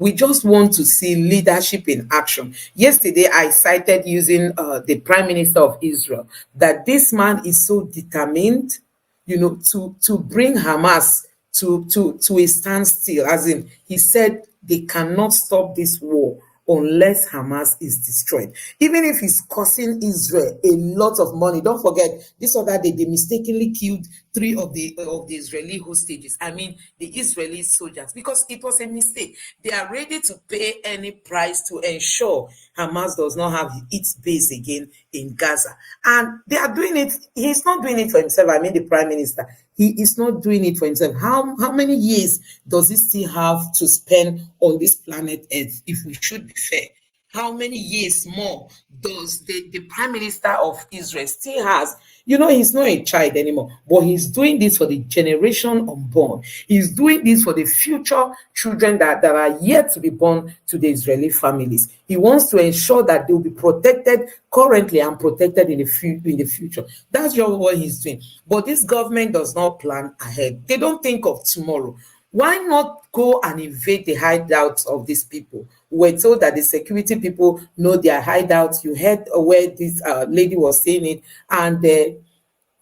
We just want to see leadership in action. Yesterday, I cited using the Prime Minister of Israel, that this man is so determined, to bring Hamas to a standstill. As in, he said they cannot stop this war unless Hamas is destroyed. Even if it's costing Israel a lot of money. Don't forget, this other day they mistakenly killed three of the Israeli hostages. I mean, the Israeli soldiers, because it was a mistake. They are ready to pay any price to ensure Hamas does not have its base again in Gaza. And they are doing it. He's not doing it for himself. I mean, the Prime Minister. He is not doing it for himself. How many years does he still have to spend on this planet Earth, if we should be fair? How many years more does the Prime Minister of Israel still has? He's not a child anymore, but he's doing this for the generation unborn. He's doing this for the future children that are yet to be born to the Israeli families. He wants to ensure that they will be protected currently and protected in the future. That's just what he's doing. But this government does not plan ahead. They don't think of tomorrow. Why not go and invade the hideouts of these people? We're told that the security people know their hideouts. You heard where this lady was saying it, and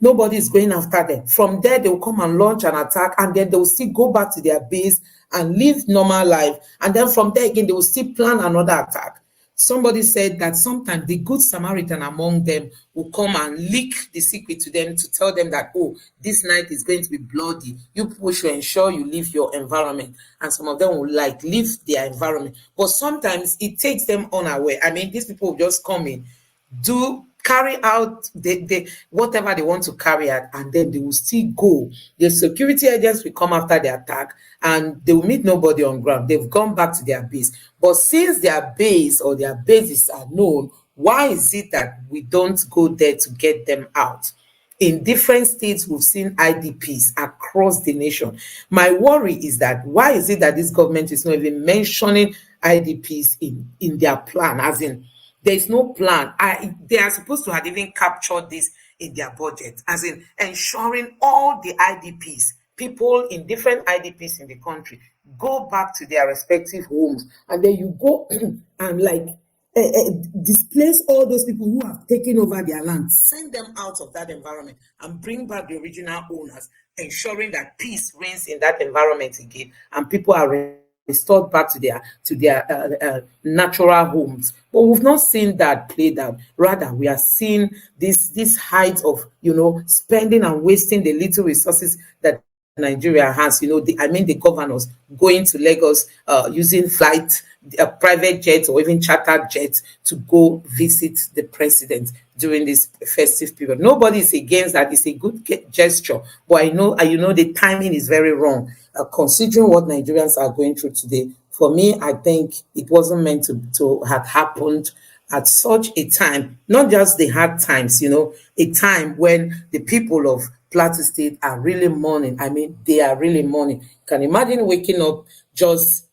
nobody is going after them. From there, they will come and launch an attack, and then they will still go back to their base and live normal life. And then from there again, they will still plan another attack. Somebody said that sometimes the good Samaritan among them will come and leak the secret to them to tell them that, oh, this night is going to be bloody. You people should ensure you leave your environment. And some of them will leave their environment. But sometimes it takes them unaware. I mean, these people will just come in, carry out whatever they want to carry out, and then they will still go. The security agents will come after the attack, and they will meet nobody on ground. They've gone back to their base. But since their base or their bases are known, why is it that we don't go there to get them out? In different states, we've seen IDPs across the nation. My worry is that why is it that this government is not even mentioning IDPs in their plan, as in, there is no plan. They are supposed to have even captured this in their budget, as in ensuring all the IDPs, people in different IDPs in the country, go back to their respective homes. And then you go and displace all those people who have taken over their land, send them out of that environment and bring back the original owners, ensuring that peace reigns in that environment again and people are restored back to their natural homes. But we've not seen that played out. Rather, we are seeing this height of spending and wasting the little resources that Nigeria has. The governors going to Lagos using private jets or even chartered jets to go visit the president during this festive period. Nobody is against that. It's a good gesture, but I know the timing is very wrong. Considering what Nigerians are going through today, for me, I think it wasn't meant to have happened at such a time. Not just the hard times, a time when the people of Plateau State are really mourning. I mean, they are really mourning. Can you imagine waking up just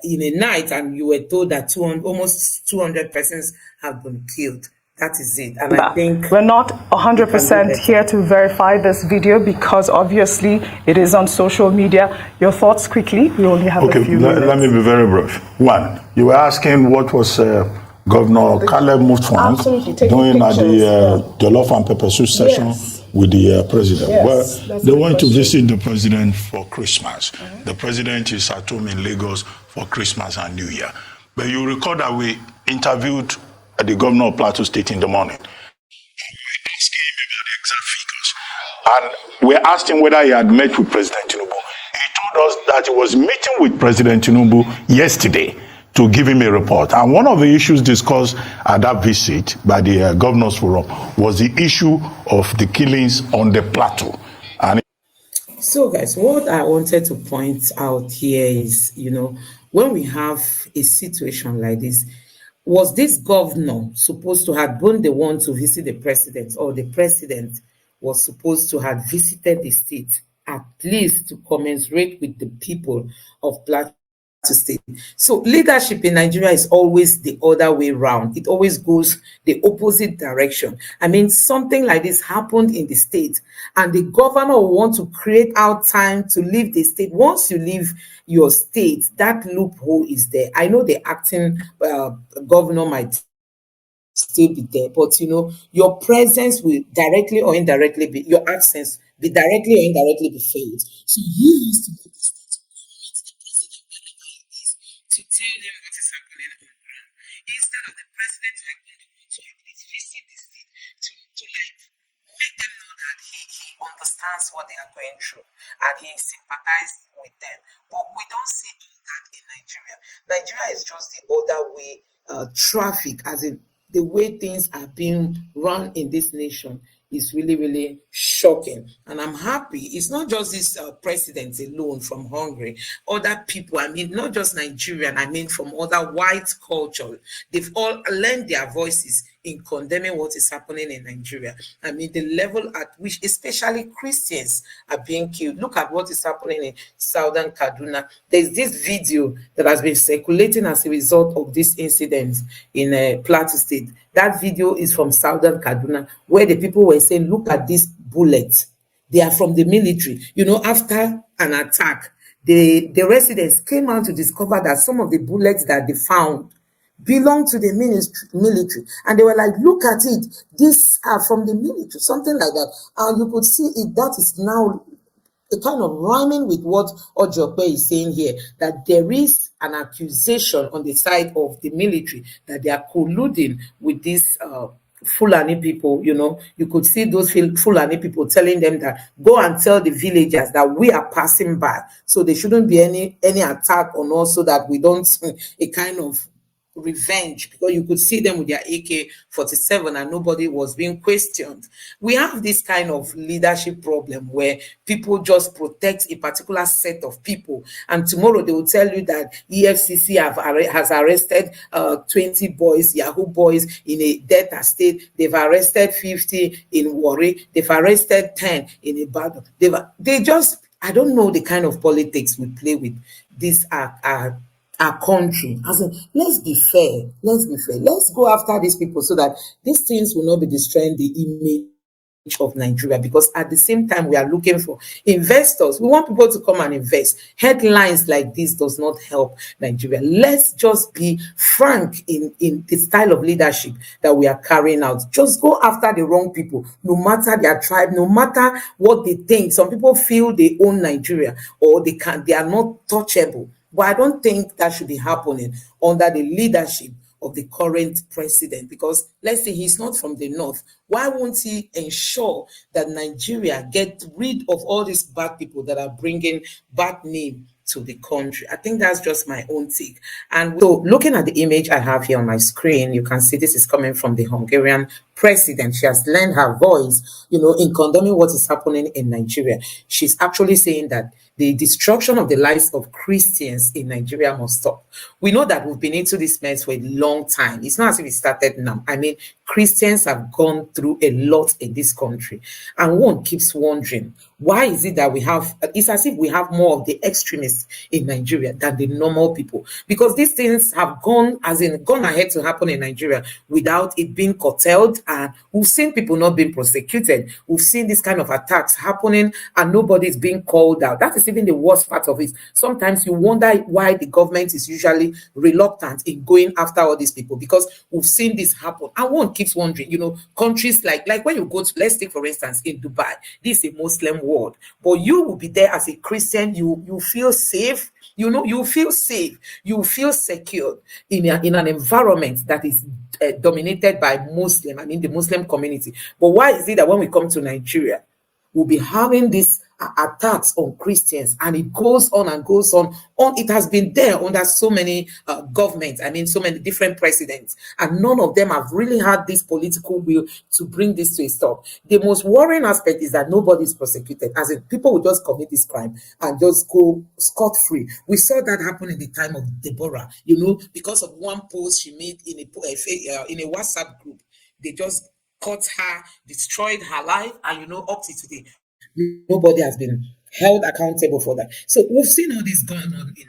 in a night and you were told that almost 200 persons have been killed? That is it. And I think we're not 100% here to verify this video because obviously it is on social media. Your thoughts quickly. We only have a few minutes. Let me be very brief. One, you were asking what was Governor Caleb Mutfwang doing at the Jollof and Pepper Soup session with the president. Yes, well, they went to visit the president for Christmas. The president is at home in Lagos for Christmas and New Year. But you recall that we interviewed the governor of Plateau State in the morning. We asked him about the exact figures. And we asked him whether he had met with President Tinubu. He told us that he was meeting with President Tinubu yesterday to give him a report. And one of the issues discussed at that visit by the Governors Forum was the issue of the killings on the plateau. So guys, what I wanted to point out here is, when we have a situation like this, was this governor supposed to have been the one to visit the president, or the president was supposed to have visited the state, at least to commensurate with the people of Plateau state. So leadership in Nigeria is always the other way round. It always goes the opposite direction. I mean, something like this happened in the state, and the governor will want to create out time to leave the state. Once you leave your state, that loophole is there. I know the acting governor might still be there, but your presence will directly or indirectly be your absence be directly or indirectly be felt. So he has to go to state to meet the president wherever he is to tell them what is happening on ground. Instead of the president having the one to at least visit the state to like make them know that he understands what they are going through and he sympathizes with them. But we don't see all that in Nigeria. Nigeria is just the other way traffic, as in the way things are being run in this nation is really, really shocking. And I'm happy. It's not just this president alone from Hungary. Other people, I mean, not just Nigerian, I mean, from other white culture, they've all lent their voices in condemning what is happening in Nigeria. I mean, the level at which especially Christians are being killed. Look at what is happening in southern Kaduna. There's this video that has been circulating as a result of this incident in Plateau State. That video is from southern Kaduna, where the people were saying, look at these bullets. They are from the military. After an attack, the residents came out to discover that some of the bullets that they found belong to the military, and they were like, look at it, these are from the military, something like that. And you could see it, that is now a kind of rhyming with what Ojope is saying here, that there is an accusation on the side of the military that they are colluding with these Fulani people. You could see those Fulani people telling them that go and tell the villagers that we are passing by, so there shouldn't be any attack on us, so that we don't a kind of revenge, because you could see them with their AK-47 and nobody was being questioned. We have this kind of leadership problem where people just protect a particular set of people, and tomorrow they will tell you that EFCC has arrested 20 boys, Yahoo boys in a Delta state. They've arrested 50 in Warri. They've arrested 10 in Ibadan. I don't know the kind of politics we play with. These are our country. Let's be fair. Let's go after these people so that these things will not be destroying the image of Nigeria, because at the same time we are looking for investors. We want people to come and invest. Headlines like this does not help Nigeria. Let's just be frank in the style of leadership that we are carrying out. Just go after the wrong people, no matter their tribe, no matter what they think. Some people feel they own Nigeria, or they are not touchable. But I don't think that should be happening under the leadership of the current president, because let's say he's not from the north. Why won't he ensure that Nigeria get rid of all these bad people that are bringing bad name to the country? I think that's just my own take. And so looking at the image I have here on my screen, you can see this is coming from the Hungarian president. She has lent her voice, in condemning what is happening in Nigeria. She's actually saying that the destruction of the lives of Christians in Nigeria must stop. We know that we've been into this mess for a long time. It's not as if it started now. I mean, Christians have gone through a lot in this country. And one keeps wondering, why is it that it's as if we have more of the extremists in Nigeria than the normal people? Because these things have gone ahead to happen in Nigeria without it being curtailed. And we've seen people not being prosecuted. We've seen this kind of attacks happening and nobody is being called out. That is even the worst part of it. Sometimes you wonder why the government is usually reluctant in going after all these people, because we've seen this happen. And one keeps wondering, countries like when you go to, let's take for instance in Dubai, this is a Muslim world, but you will be there as a Christian, you feel safe, you feel safe, you feel secure in an environment that is dominated by Muslim, the Muslim community. But why is it that when we come to Nigeria, we'll be having these attacks on Christians, and it goes on and goes on. It has been there under so many governments, so many different presidents, and none of them have really had this political will to bring this to a stop. The most worrying aspect is that nobody is prosecuted, as in people will just commit this crime and just go scot-free. We saw that happen in the time of Deborah, because of one post she made in a WhatsApp group. They just caught her, destroyed her life, and up to today, nobody has been held accountable for that. So we've seen all this going on in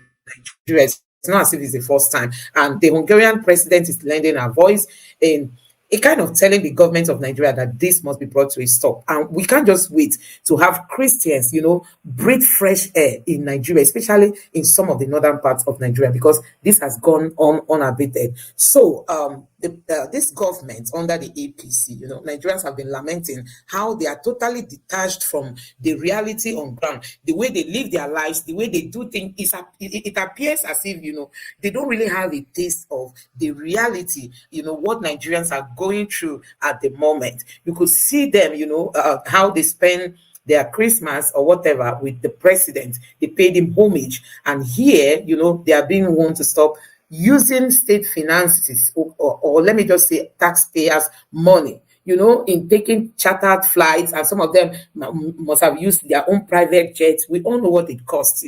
Nigeria, It's not as if it's the first time. And the Hungarian president is lending her voice in a kind of telling the government of Nigeria that this must be brought to a stop. And we can't just wait to have Christians, breathe fresh air in Nigeria, especially in some of the northern parts of Nigeria, because this has gone on unabated. So this government under the APC, Nigerians have been lamenting how they are totally detached from the reality on ground, the way they live their lives, the way they do things. It appears as if, they don't really have a taste of the reality, what Nigerians are going through at the moment. You could see them, how they spend their Christmas or whatever with the president. They paid him homage. And here, they are being warned to stop using state finances or let me just say taxpayers' money, in taking chartered flights, and some of them must have used their own private jets. We all know what it costs.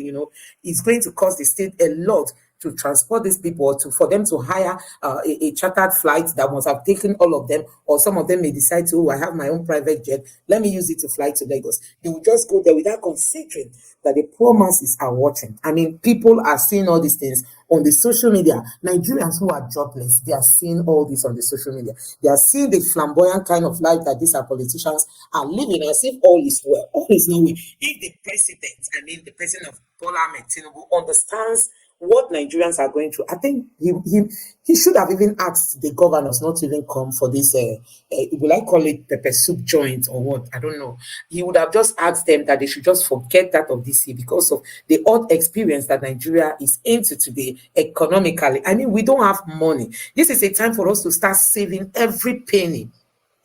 It's going to cost the state a lot to transport these people, or for them to hire a chartered flight that must have taken all of them, or some of them may decide to, I have my own private jet, let me use it to fly to Lagos. They will just go there without considering that the poor masses are watching. I mean, people are seeing all these things on the social media. Nigerians who are jobless, they are seeing all this on the social media. They are seeing the flamboyant kind of life that these our politicians are living, as if all is well. All is not well. If the president, the president of Bola Ahmed Tinubu, understands what Nigerians are going through, I think he should have even asked the governors not to even come for this, will I call it pepper soup joint or what? I don't know. He would have just asked them that they should just forget that of this year because of the odd experience that Nigeria is into today economically. I mean, we don't have money. This is a time for us to start saving every penny,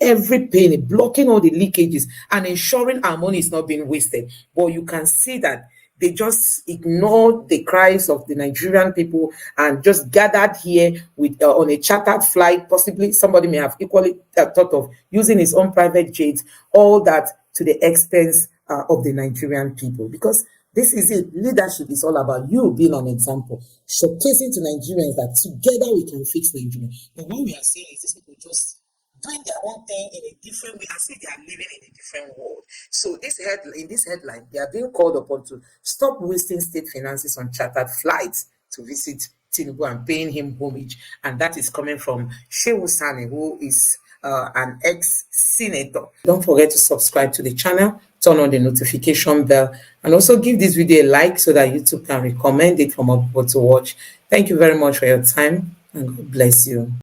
blocking all the leakages and ensuring our money is not being wasted. But you can see that they just ignored the cries of the Nigerian people and just gathered here with on a chartered flight. Possibly somebody may have equally thought of using his own private jet, all that to the expense of the Nigerian people. Because this is it. Leadership is all about you being an example, showcasing to Nigerians that together we can fix Nigeria. But what we are saying is these people just doing their own thing in a different way, as if they are living in a different world. So in this headline, they are being called upon to stop wasting state finances on chartered flights to visit Tinubu and paying him homage. And that is coming from Shehu Sani, who is an ex-senator. Don't forget to subscribe to the channel, turn on the notification bell, and also give this video a like so that YouTube can recommend it for more people to watch. Thank you very much for your time, and God bless you.